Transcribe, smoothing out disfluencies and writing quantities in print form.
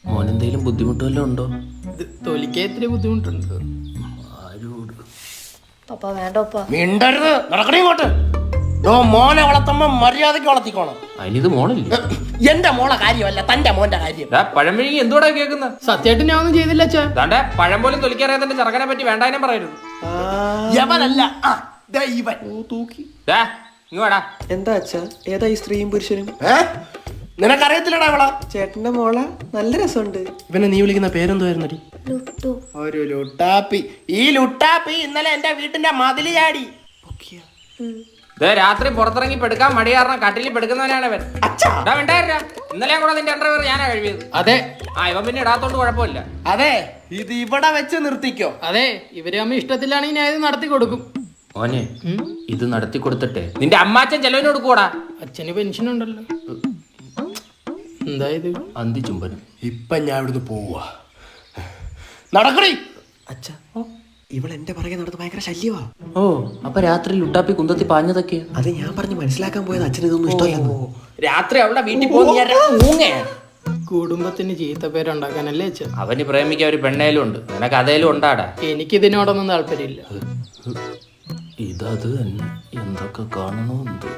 മോനെന്തേലും ബുദ്ധിമുട്ടുവല്ലോ ഉണ്ടോ? തൊലിക്കാൻ ഇത്തിരി ബുദ്ധിമുട്ടുണ്ട്. ആരോട് പപ്പ വേണ്ട പപ്പ. മിണ്ടരുത്, നടക്കണേ ഇങ്ങോട്ട്. മോനെ വളർത്തുമ്പോ മര്യാദക്ക് വളർത്തിക്കോണം. അതിനിത് മോനല്ലേ? എന്റെ മോളെ കാര്യമല്ല, തന്റെ മോന്റെ കാര്യം. പഴം വിഴുങ്ങി എന്തോടാ കേൾക്കുന്ന? സത്യമായിട്ട് ഞാൻ ഒന്നും ചെയ്തില്ല അച്ഛാ. ദാണ്ടെ പഴം പോലും തൊലിക്കറിയാതെ ചെറുക്കനെ പറ്റി വേണ്ടാനും പറയരുത്. യവനല്ല ഇവൻ. തൂക്കി ഇങ്ങ് വേടാ. എന്താ അച്ഛാ, ഏതാ ഈ സ്ത്രീയും പുരുഷനും? നിനക്കറിയത്തില്ലടാ അവളാ? ചേട്ടന്റെ മോള നല്ല രസമുണ്ട്. ഇവനെ നീ വിളിക്കുന്ന പേരെന്തുവായിരുന്നടി? ലുട്ടു. ഒരു ലുട്ടാപ്പി. ഈ ലുട്ടാപ്പി ഇന്നലെ എന്റെ വീട്ടിന്റെ മതില് ചാടി. രാത്രി പുറത്തിറങ്ങി പെടുക്കാൻ മടി കാരണം കട്ടിലിൽ പെടുക്കുന്നവനാണ് അവൻ. ഇന്നലെ കൂടെ നിന്റെ അണ്ടർവെയർ ഞാനാ കഴിവിയത്. അതെ. ഇവൻ പിന്നെ ഇടാത്തോണ്ട് കുഴപ്പമില്ല. അതെ, ഇത് ഇവിടെ വെച്ച് നിർത്തിക്കോ. അതെ, ഇവര് അമ്മ ഇഷ്ടത്തിലാണെങ്കിൽ ഞാൻ ഇത് നടത്തി കൊടുക്കും. ഓനെ ഇത് നടത്തി കൊടുത്തിട്ടെ നിന്റെ അമ്മാച്ചൻ ചെലവിന് കൊടുക്കൂടാ. അച്ഛന് പെൻഷൻ ഉണ്ടല്ലോ. എന്തായത്? അന്തി ചുംബനം. ഇപ്പൊ ഞാൻ ഇവിടുന്ന് പോവാ. നടക്കണേ. അച്ഛാ, ഇവൾ എന്റെ പുറകെ നടന്ന് ഭയങ്കര ശല്യമാ. ഓ, അപ്പൊ രാത്രി ലുട്ടാപ്പി കുന്തത്തി പാഞ്ഞതൊക്കെ അത് ഞാൻ പറഞ്ഞ് മനസ്സിലാക്കാൻ പോയത് അച്ഛന് ഇതൊന്നും ഇഷ്ടമല്ലെന്ന്. രാത്രി അവളുടെ വീട്ടിൽ പോകുന്ന കുടുംബത്തിന് ചീത്ത പേരുണ്ടാക്കാനല്ലേ അച്ഛൻ? അവന് പ്രേമിക്കാൻ ഒരു പെണ്ണേലും ഉണ്ട്, നിനക്ക് അതേലും ഉണ്ടാടാ. എനിക്കിതിനോടൊന്നും താല്പര്യമില്ല. ഇതത് തന്നെ എന്തൊക്കെ കാണണമെന്തോ.